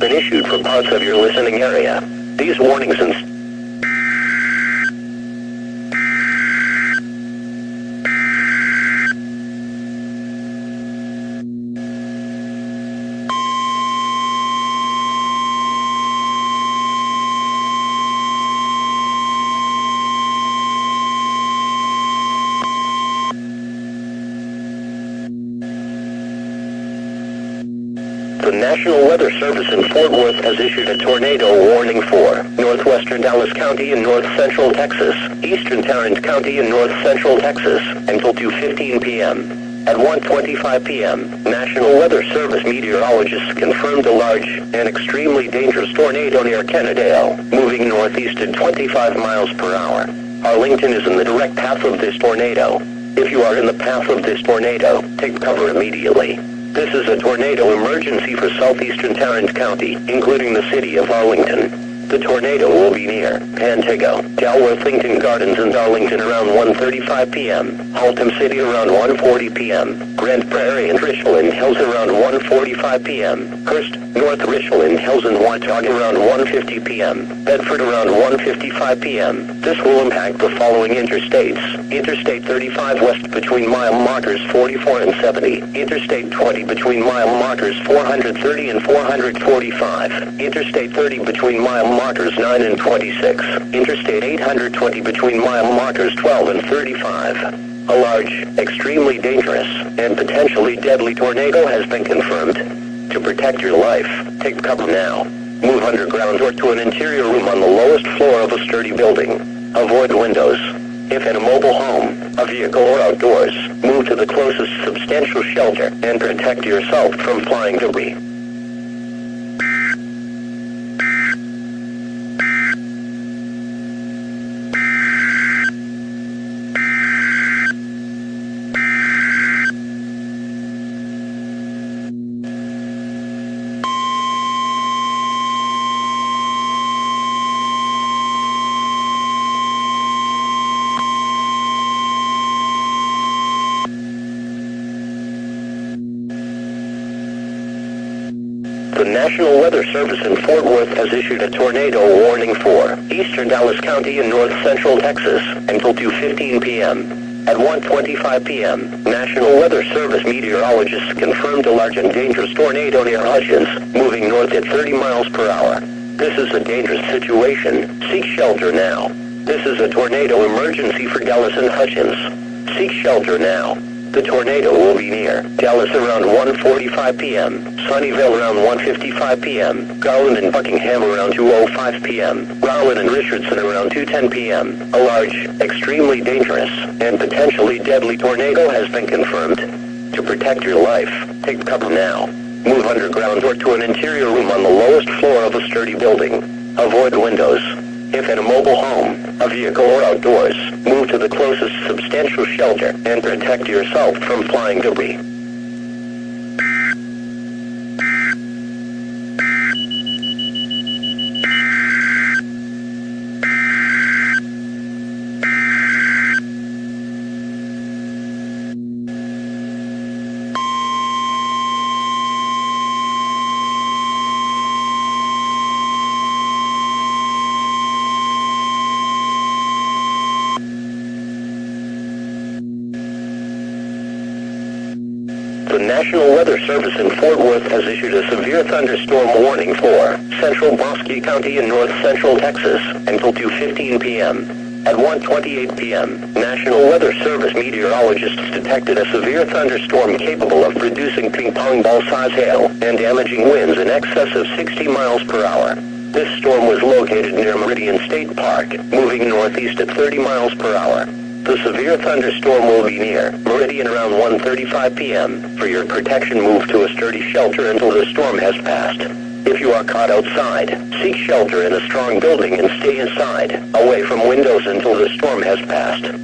been issued for parts of your listening area. These warnings and The National Weather Service in Fort Worth has issued a tornado warning for northwestern Dallas County and north central Texas, eastern Tarrant County and north central Texas, until 2:15 p.m. At 1:25 p.m., National Weather Service meteorologists confirmed a large and extremely dangerous tornado near Kennedale, moving northeast at 25 miles per hour. Arlington is in the direct path of this tornado. If you are in the path of this tornado, take cover immediately. This is a tornado emergency for southeastern Tarrant County, including the city of Arlington. The tornado will be near Pantego, Dalworthington Gardens and Arlington around 1:35 p.m., Haltom City around 1:40 p.m., Grand Prairie and Richland Hills around 1:45 p.m., Hurst, North Richland Hills and Watauga around 1:50 p.m., Bedford around 1:55 p.m. This will impact the following interstates: Interstate 35 west between mile markers 44 and 70, Interstate 20 between mile markers 430 and 445, Interstate 30 between mile markers 9 and 26, Interstate 820 between mile markers 12 and 35. A large, extremely dangerous, and potentially deadly tornado has been confirmed. To protect your life, take cover now. Move underground or to an interior room on the lowest floor of a sturdy building. Avoid windows. If in a mobile home, a vehicle or outdoors, move to the closest substantial shelter and protect yourself from flying debris. The National Weather Service in Fort Worth has issued a tornado warning for eastern Dallas County and north central Texas until 2:15 p.m. At 1:25 p.m., National Weather Service meteorologists confirmed a large and dangerous tornado near Hutchins, moving north at 30 miles per hour. This is a dangerous situation. Seek shelter now. This is a tornado emergency for Dallas and Hutchins. Seek shelter now. The tornado will be near Dallas around 1:45 p.m., Sunnyvale around 1:55 p.m., Garland and Buckingham around 2:05 p.m., Rowland and Richardson around 2:10 p.m. A large, extremely dangerous, and potentially deadly tornado has been confirmed. To protect your life, take cover now. Move underground or to an interior room on the lowest floor of a sturdy building. Avoid windows. If in a mobile home, a vehicle or outdoors, move to the closest substantial shelter and protect yourself from flying debris. The National Weather Service in Fort Worth has issued a severe thunderstorm warning for central Bosque County and north central Texas until 2:15 p.m. At 1:28 p.m., National Weather Service meteorologists detected a severe thunderstorm capable of producing ping-pong ball-size hail and damaging winds in excess of 60 miles per hour. This storm was located near Meridian State Park, moving northeast at 30 miles per hour. The severe thunderstorm will be near Meridian around 1:35 p.m. For your protection, move to a sturdy shelter until the storm has passed. If you are caught outside, seek shelter in a strong building and stay inside, away from windows until the storm has passed.